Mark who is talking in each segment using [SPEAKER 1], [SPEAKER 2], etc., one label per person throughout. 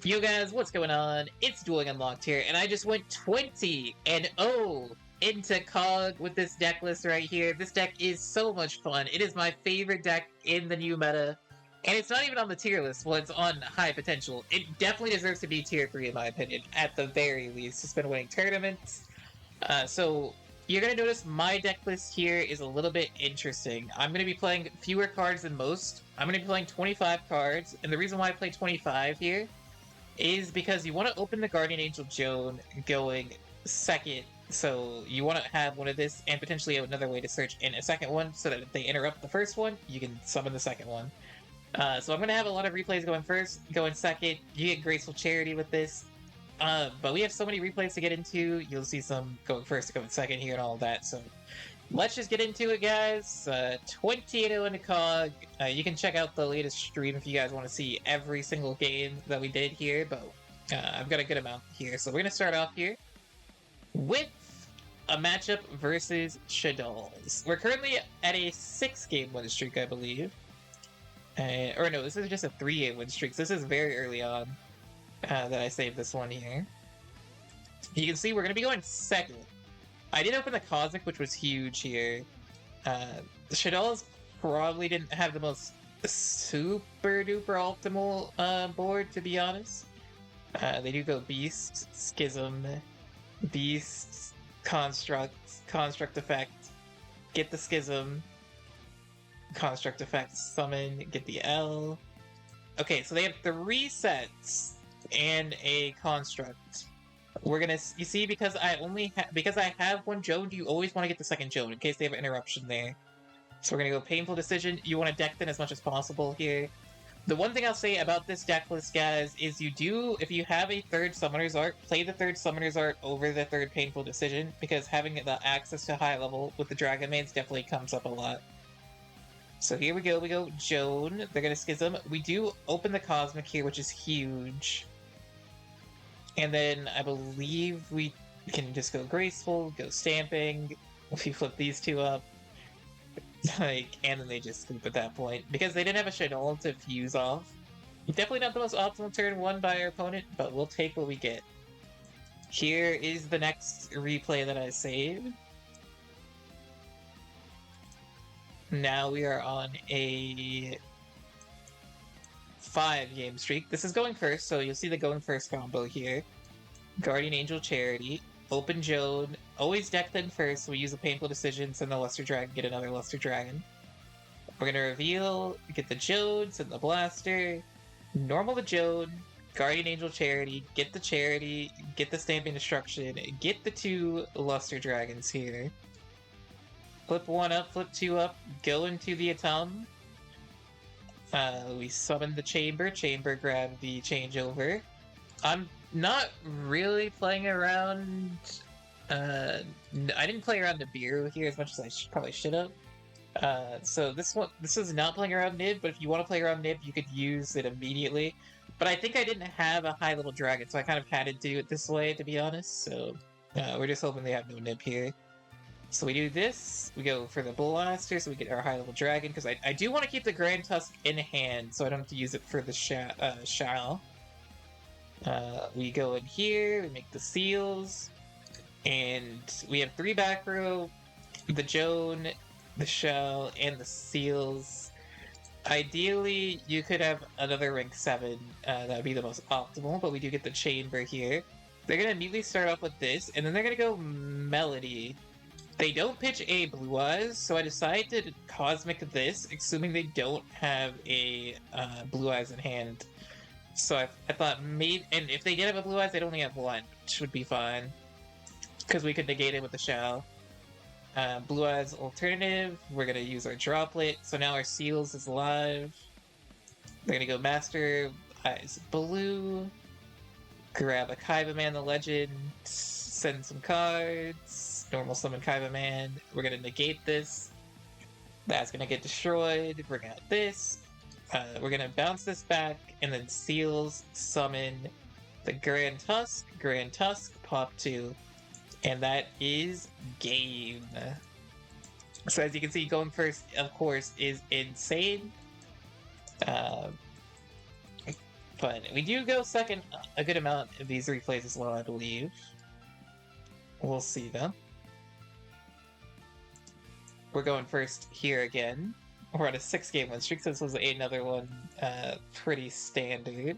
[SPEAKER 1] Yo guys, what's going on? It's Dueling Unlocked here, and I just went 20-0 into COG with this deck list right here. This deck is so much fun. It is my favorite deck in the new meta, and it's not even on the tier list. Well, it's on high potential. It definitely deserves to be tier 3 in my opinion, at the very least. It's been winning tournaments. So you're going to notice my deck list here is a little bit interesting. I'm going to be playing fewer cards than most. I'm going to be playing 25 cards, and the reason why I play 25 here is because you want to open the Guardian Angel Joan going second, so you want to have one of this and potentially another way to search in a second one, so that if they interrupt the first one, you can summon the second one. So I'm going to have a lot of replays going first, going second. You get Graceful Charity with this. But we have so many replays to get into. You'll see some going first, going second here, and all of that. So let's just get into it, guys. 20-0 into COG. You can check out the latest stream if you guys want to see every single game that we did here, but I've got a good amount here. So we're going to start off here with a matchup versus Shaddolls. We're currently at a 6-game win streak, I believe. Or no, this is just a 3-game win streak. So this is very early on that I saved this one here. You can see we're going to be going second. I did open the Cosmic, which was huge here. The Shaddolls probably didn't have the most super duper optimal board, to be honest. They do go Beast, Schism, Beast, Construct Effect, get the Schism, Construct Effect, Summon, get the L. Okay, so they have 3 sets and a Construct. We're gonna, you see, because I have one Joan, you always want to get the second Joan in case they have an interruption there. So we're gonna go Painful Decision. You want to deck them as much as possible here. The one thing I'll say about this deck list, guys, is if you have a third Summoner's Art, play the third Summoner's Art over the third Painful Decision, because having the access to high level with the Dragon Maids definitely comes up a lot. So here we go Joan. They're gonna Schism. We do open the Cosmic here, which is huge. And then I believe we can just go Graceful, go Stamping. If you flip these two up, and then they just sleep at that point. Because they didn't have a Shaddoll to fuse off. Definitely not the most optimal turn 1 by our opponent, but we'll take what we get. Here is the next replay that I saved. Now we are on a 5-game streak. This is going first, so you'll see the going first combo here. Guardian Angel Charity, open Joan, always deck them first, so we use a Painful Decision, send the Luster Dragon, get another Luster Dragon. We're gonna reveal, get the Joan, send the Blaster, normal the Joan, Guardian Angel Charity, get the Charity, get the Stamping Destruction, get the 2 Luster Dragons here. Flip 1 up, flip 2 up, go into the Atom. We summon the Chamber, grab the Changeover. I'm not really playing around. I didn't play around Nibiru here as much as I probably should have. So this is not playing around Nib, but if you want to play around Nib, you could use it immediately. But I think I didn't have a high level dragon, so I kind of had to do it this way, to be honest. So we're just hoping they have no Nib here. So we do this, we go for the Blaster, so we get our high-level Dragon, because I do want to keep the Grand Tusk in hand, so I don't have to use it for the Shaddoll. We go in here, we make the Seals, and we have 3 back row, the Joan, the Shell, and the Seals. Ideally, you could have another rank 7, that would be the most optimal, but we do get the Chamber here. They're going to immediately start off with this, and then they're going to go Melody. They don't pitch a Blue Eyes, so I decided to Cosmic this, assuming they don't have a Blue Eyes in hand. So I thought maybe, and if they did have a Blue Eyes, they'd only have 1, which would be fine. Because we could negate it with the Shell. Blue Eyes alternative, we're going to use our Droplet, so now our Seals is live. They're going to go Master Eyes Blue, grab a Kaiba Man the Legend, send some cards. Normal summon Kaiba Man. We're gonna negate this. That's gonna get destroyed. Bring out this. We're gonna bounce this back, and then Seals, summon the Grand Tusk, pop 2. And that is game. So as you can see, going first, of course, is insane. But But we do go second a good amount of these replays as well, I believe. We'll see, though. We're going first here again. We're on a 6-game win streak, so this was another one pretty standard.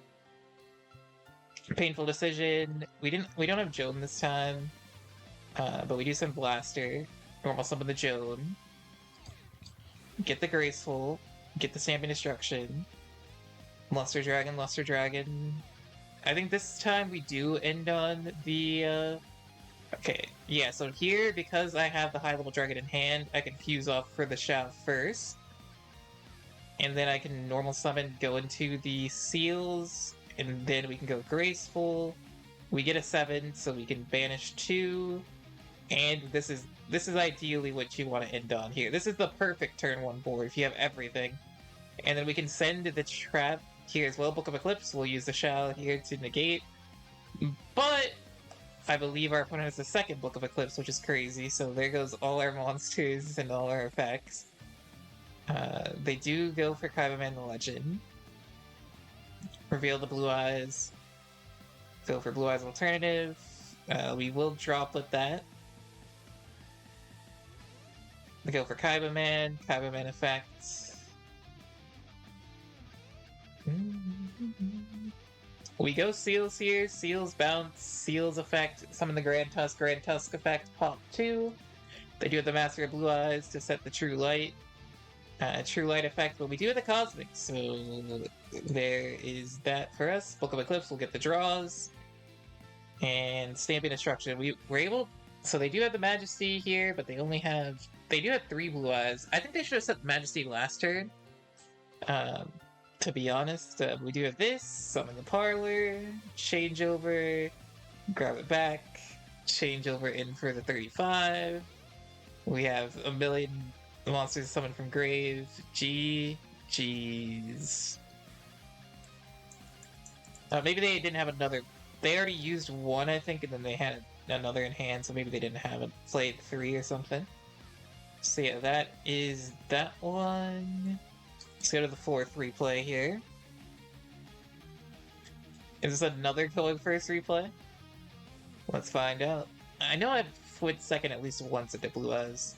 [SPEAKER 1] Painful decision. We don't have Joan this time, but we do send Blaster. Normal summon the Joan. Get the Graceful. Get the Stamping Destruction. Luster Dragon, Luster Dragon. I think this time we do end on the okay, yeah, so here, because I have the high-level dragon in hand, I can fuse off for the Shao first. And then I can normal summon, go into the seals, and then we can go Graceful. We get a 7, so we can banish 2. And this is ideally what you want to end on here. This is the perfect turn 1 board if you have everything. And then we can send the trap here as well. Book of Eclipse, we'll use the Shao here to negate. But I believe our opponent has the second Book of Eclipse, which is crazy, so there goes all our monsters and all our effects. They do go for Kaibaman the Legend. Reveal the Blue Eyes. Go for Blue Eyes Alternative. We will drop with that. They go for Kaibaman. Kaibaman effect. We go Seals here. Seals bounce. Seals effect. Summon the Grand Tusk. Grand Tusk effect. Pop 2. They do have the Master of Blue Eyes to set the True Light. True Light effect, but we do have the Cosmic, so there is that for us. Book of Eclipse will get the draws. And Stamping Destruction. We're able... So they do have the Majesty here, but they only have... They do have 3 Blue Eyes. I think they should have set the Majesty last turn. To be honest, we do have this. Summon the Parlor. Changeover. Grab it back. Changeover in for the 35. We have a million monsters summoned from grave. GG's. Maybe they didn't have another... They already used 1, I think, and then they had another in hand, so maybe they didn't have it. Played 3 or something. So yeah, that is that one. Let's go to the 4th replay here. Is this another going first replay? Let's find out. I know I've went second at least once at the Blue Eyes.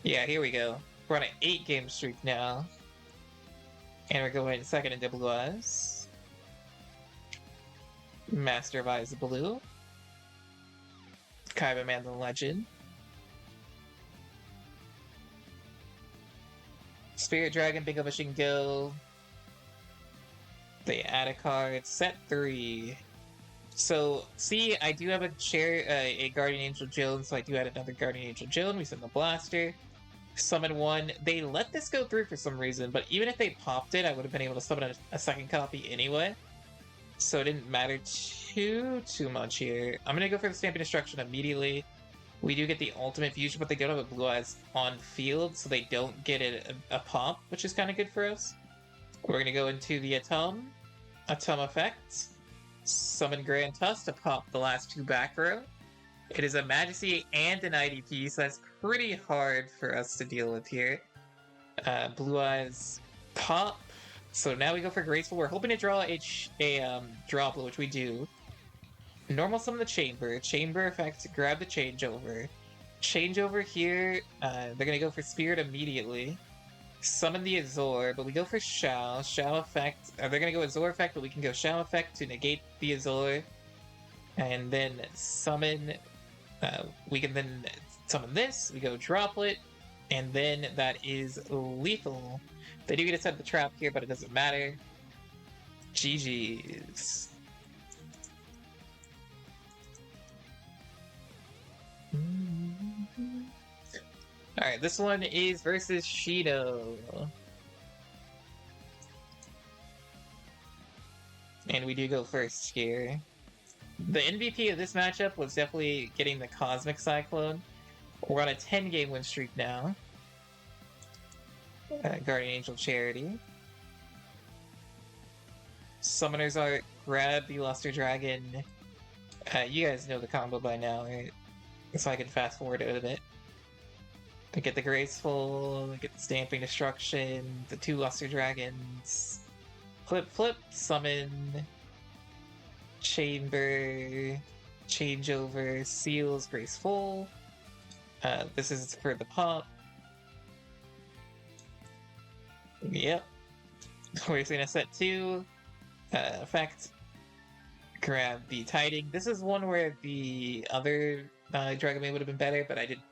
[SPEAKER 1] Yeah, here we go. We're on an 8-game streak now. And we're going second into Blue Eyes. Master of Eyes Blue. Kaibaman the Legend. Spirit Dragon, Bingo Machine Go. They add a card. Set 3. So, see, I do have a Guardian Angel Joan, so I do add another Guardian Angel Joan. We send the Blaster. Summon 1. They let this go through for some reason, but even if they popped it, I would have been able to summon a second copy anyway. So it didn't matter too much here. I'm going to go for the Stamping Destruction immediately. We do get the ultimate fusion, but they don't have a Blue Eyes on field, so they don't get a pop, which is kind of good for us. We're going to go into the Atom effect. Summon Grand Tusk to pop the last 2 back row. It is a Majesty and an IDP, so that's pretty hard for us to deal with here. Blue Eyes pop. So now we go for Graceful. We're hoping to draw a Droplet, which we do. Normal summon the Chamber. Chamber effect, grab the Changeover. Changeover here, they're going to go for Spirit immediately. Summon the Azor, but we go for Shao. Shao effect, they're going to go Azor effect, but we can go Shao effect to negate the Azor. And then summon, we can then summon this, we go Droplet, and then that is lethal. They do get to set the trap here, but it doesn't matter. GG's. Alright, this one is versus Shaddoll. And we do go first here. The MVP of this matchup was definitely getting the Cosmic Cyclone. We're on a 10-game win streak now. Guardian Angel Charity. Summoner's Art, grab the Luster Dragon. You guys know the combo by now, right? So I can fast forward it a bit. They get the Graceful, they get the Stamping Destruction, the 2 Luster Dragons. flip, summon, chamber, changeover, seals, graceful. This is for the pop. Yep. We're just gonna set 2. Effect. Grab the tiding. This is one where the other Dragon Maid would have been better, but I didn't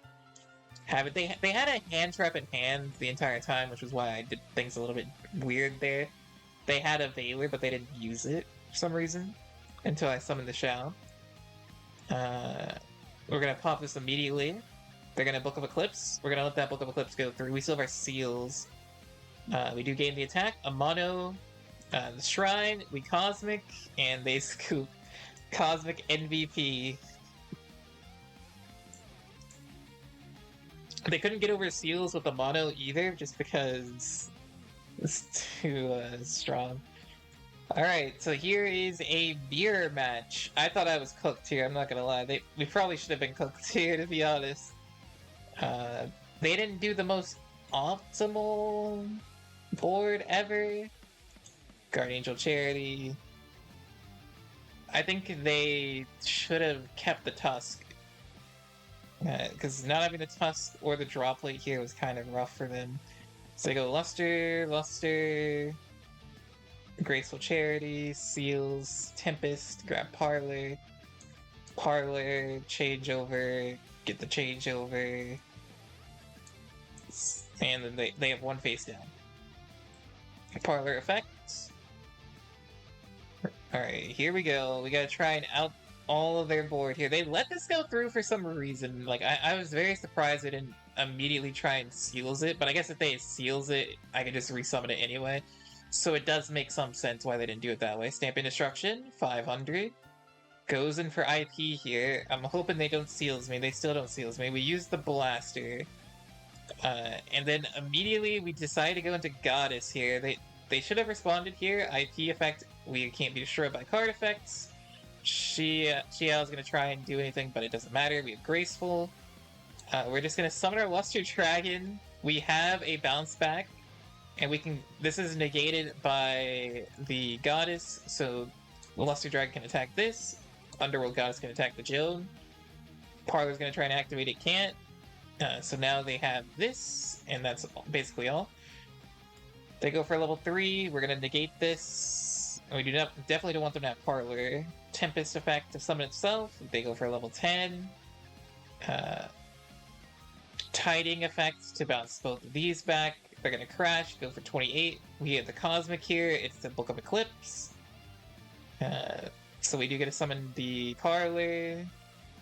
[SPEAKER 1] have it. They had a hand trap in hand the entire time, which was why I did things a little bit weird there. They had a Veiler, but they didn't use it for some reason until I summoned the Shao. We're gonna pop this immediately. They're gonna Book of Eclipse. We're gonna let that Book of Eclipse go through. We still have our seals. We do gain the attack. A mono, the shrine, we cosmic, and they scoop cosmic MVP. They couldn't get over seals with the mono either, just because it's too strong. Alright, so here is a mirror match. I thought I was cooked here, I'm not gonna lie. We probably should have been cooked here, to be honest. They didn't do the most optimal board ever. Guard Angel Charity. I think they should have kept the Tusk. Because not having the Tusk or the Droplet here was kind of rough for them. So they go Luster, Luster, Graceful Charity, Seals, Tempest, grab Parlor, Parlor, Changeover, get the Changeover, and then they have one face down. Parlor effects. Alright, here we go. We gotta try and out all of their board here. They let this go through for some reason. Like, I was very surprised they didn't immediately try and seals it, but I guess if they seals it, I can just resummon it anyway. So it does make some sense why they didn't do it that way. Stamping Destruction, 500. Goes in for IP here. I'm hoping they don't seals me. They still don't seals me. We use the Blaster. And then immediately we decide to go into Goddess here. They should have responded here. IP effect, we can't be destroyed by card effects. Xiao's gonna try and do anything, but it doesn't matter. We have Graceful. We're just gonna summon our Luster Dragon. We have a bounce back, and we can. This is negated by the Goddess, so the Luster Dragon can attack this. Underworld Goddess can attack the Joan. Parlor's gonna try and activate it, can't. So now they have this, and that's basically all. They go for level 3. We're gonna negate this. We definitely don't want them to have Parlor. Tempest effect to summon itself. They go for level 10. Tiding effect to bounce both of these back. They're gonna crash, go for 28. We have the Cosmic here. It's the Book of Eclipse. So we do get to summon the Parlor.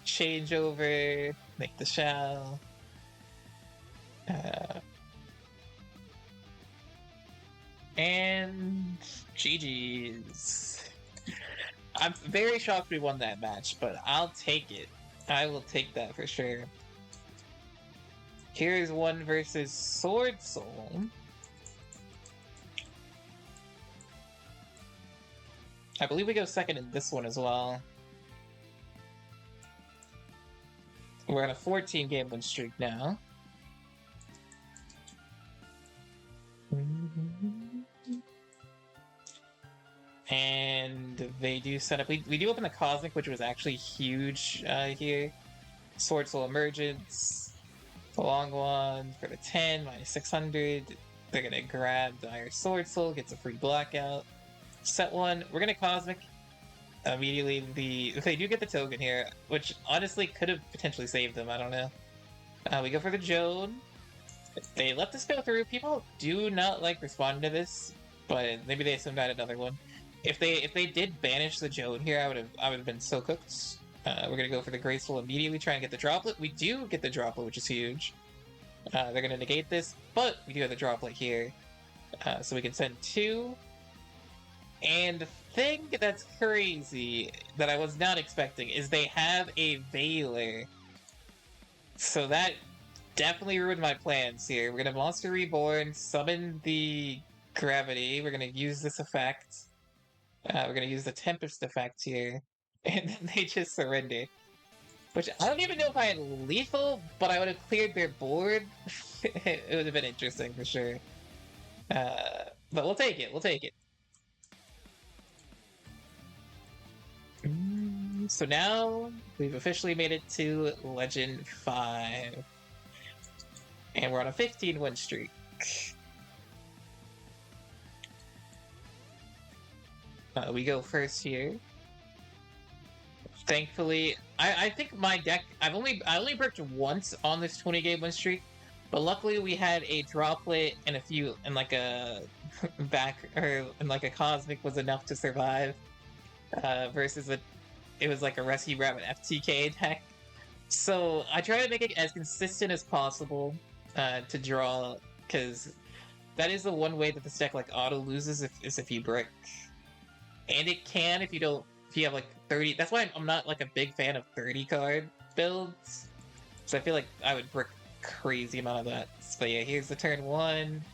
[SPEAKER 1] Changeover. Make the Shao. And GG's. I'm very shocked we won that match, but I'll take it. I will take that for sure. Here's one versus Sword Soul. I believe we go second in this one as well. We're on a 14-game win streak now. And they do set up. We do open the Cosmic, which was actually huge here. Sword Soul Emergence. The long one for the 10, minus 600. They're gonna grab the Iron Sword Soul, gets a free blackout. Set 1. We're gonna Cosmic. Immediately, they do get the token here, which honestly could have potentially saved them. I don't know. We go for the Joan. They let this go through. People do not like responding to this, but maybe they assumed I had another one. If they did banish the Joan here, I would have been so cooked. We're gonna go for the Graceful immediately, try and get the Droplet. We do get the Droplet, which is huge. They're gonna negate this, but we do have the Droplet here, so we can send 2. And the thing that's crazy that I was not expecting is they have a Veiler. So that definitely ruined my plans here. We're gonna Monster Reborn, summon the Gravity. We're gonna use this effect. We're gonna use the Tempest effect here. And then they just surrender. Which, I don't even know if I had lethal, but I would have cleared their board. It would have been interesting for sure. But we'll take it, we'll take it. So now we've officially made it to Legend 5. And we're on a 15-win streak. We go first here. Thankfully, I think my deck I only bricked once on this 20-game win streak, but luckily we had a droplet and a few and like a and like a cosmic was enough to survive. Versus it was like a rescue rabbit FTK deck. So I try to make it as consistent as possible to draw, because that is the one way that this deck like auto loses is if you brick, and it can if you have like 30. That's why I'm not like a big fan of 30 card builds. So I feel like I would brick crazy amount of that. But yeah, here's the turn 1.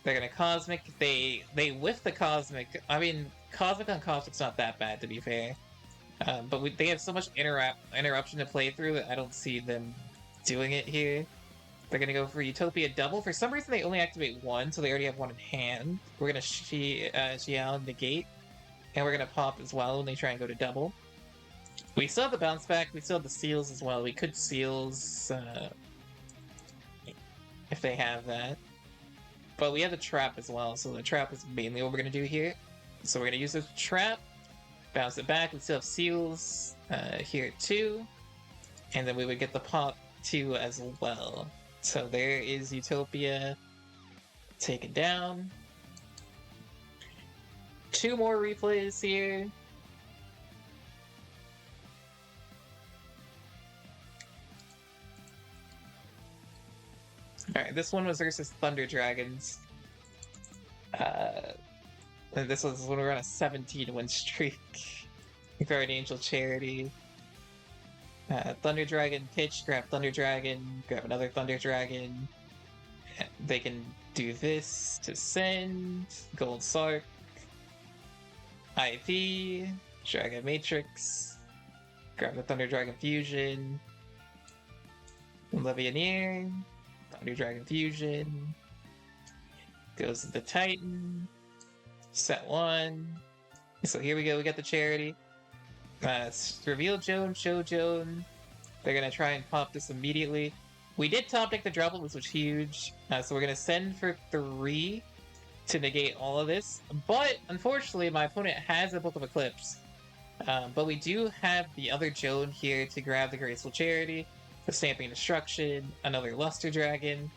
[SPEAKER 1] They're gonna cosmic. They whiff the cosmic. I mean, cosmic on cosmic's not that bad, to be fair. But they have so much interruption to play through that I don't see them doing it here. They're gonna go for Utopia double. For some reason, they only activate one, so they already have one in hand. We're gonna Xiao negate, and we're gonna pop as well when they try and go to double. We still have the bounce back. We still have the seals as well. We could seals if they have that. But we have the trap as well, so the trap is mainly what we're gonna do here. So we're gonna use the trap, bounce it back. We still have seals here too, and then we would get the pop too as well. So there is Utopia taken down. 2 more replays here. Alright, this one was versus Thunder Dragons. And this was when we were on a 17-win streak. Guardian Angel Charity. Thunder Dragon pitch, grab Thunder Dragon, grab another Thunder Dragon. They can do this to send. Gold Sark. IP. Dragon Matrix. Grab the Thunder Dragon Fusion. Levianeer. Thunder Dragon Fusion. Goes to the Titan. Set 1. So here we go, we got the Charity. Reveal Joan, show Joan. They're gonna try and pop this immediately. We did top deck the droplet, which was huge. So we're gonna send for 3 to negate all of this. But unfortunately, my opponent has a Book of Eclipse. But we do have the other Joan here to grab the Graceful Charity, the Stamping Destruction, another Luster Dragon.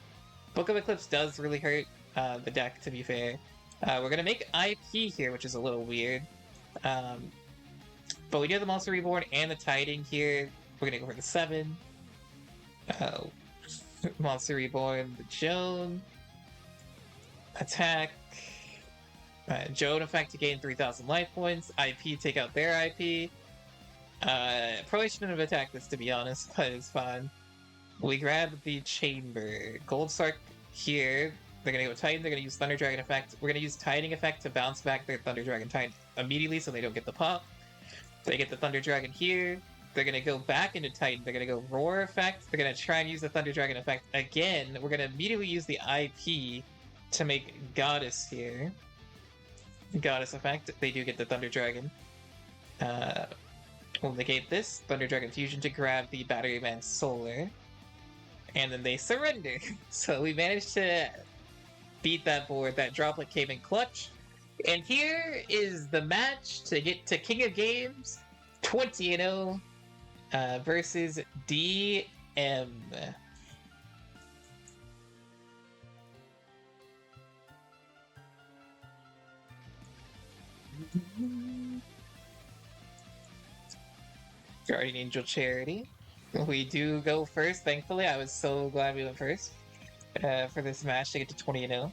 [SPEAKER 1] Book of Eclipse does really hurt the deck, to be fair. We're gonna make IP here, which is a little weird. But we do have the Monster Reborn and the Titan here. We're gonna go for the 7. Monster Reborn, the Joan. Attack. Joan effect to gain 3,000 life points. IP, take out their IP. Probably shouldn't have attacked this, to be honest, but it's fine. We grab the Chamber. Gold Sark here. They're gonna go Titan, they're gonna use Thunder Dragon effect. We're gonna use Titan effect to bounce back their Thunder Dragon Titan immediately so they don't get the pop. They get the Thunder Dragon here. They're gonna go back into Titan. They're gonna go Roar effect. They're gonna try and use the Thunder Dragon effect again. We're gonna immediately use the IP to make Goddess here. Goddess effect. They do get the Thunder Dragon. We'll negate this. Thunder Dragon Fusion to grab the Batteryman Solar. And then they surrender. So we managed to beat that board. That droplet came in clutch. And here is the match to get to King of Games 20-0 versus DM. Guardian Angel Charity. We do go first, thankfully. I was so glad we went first for this match to get to 20-0.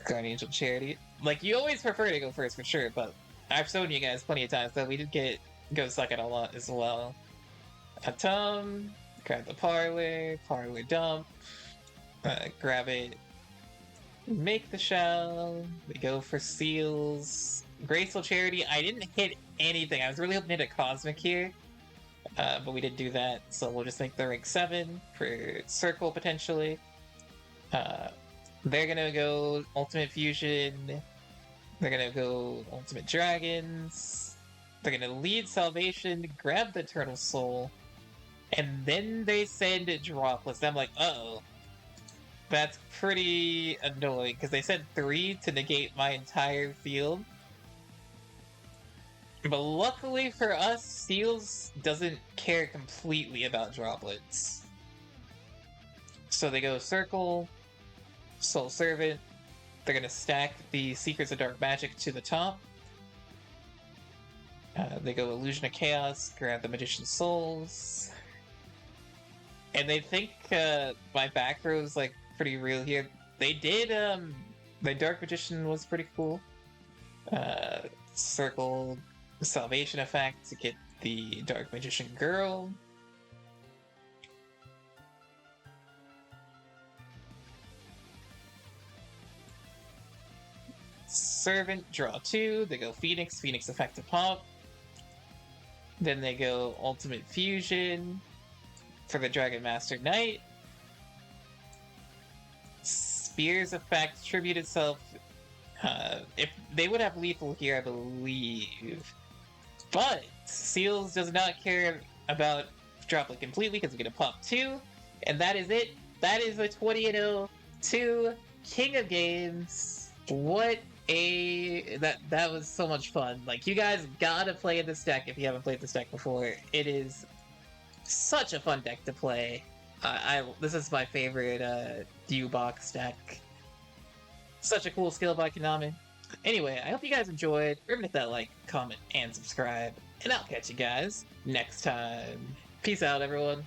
[SPEAKER 1] Guardian Angel Charity. Like, you always prefer to go first for sure, but I've shown you guys plenty of times that we did go second a lot as well. Atom, grab the Parlor dump, grab it, make the shell, we go for seals. Graceful Charity, I didn't hit anything. I was really hoping to hit a Cosmic here, but we didn't do that, so we'll just make the rank 7 for Circle potentially. They're gonna go Ultimate Fusion. They're gonna go Ultimate Dragons. They're gonna lead Salvation, grab the Eternal Soul, and then they send Droplets. I'm like, uh-oh. That's pretty annoying, because they sent 3 to negate my entire field. But luckily for us, Seals doesn't care completely about Droplets. So they go Circle, Soul Servant. They're gonna stack the Secrets of Dark Magic to the top. They go Illusion of Chaos, grab the Magician's Souls. And they think my back row is like pretty real here. They did, the Dark Magician was pretty cool. Circle Salvation effect to get the Dark Magician girl. Servant, draw 2. They go Phoenix, Phoenix effect to pop. Then they go Ultimate Fusion for the Dragon Master Knight. Spear's effect, tribute itself. If they would have lethal here, I believe. But Seals does not care about Droplet completely because we're going to pop 2. And that is it. That is the 20-0 to King of Games. What a... That was so much fun. Like, you guys gotta play this deck if you haven't played this deck before. It is such a fun deck to play. This is my favorite U-Box deck. Such a cool skill by Konami. Anyway, I hope you guys enjoyed. Remember to hit that like, comment, and subscribe. And I'll catch you guys next time. Peace out, everyone.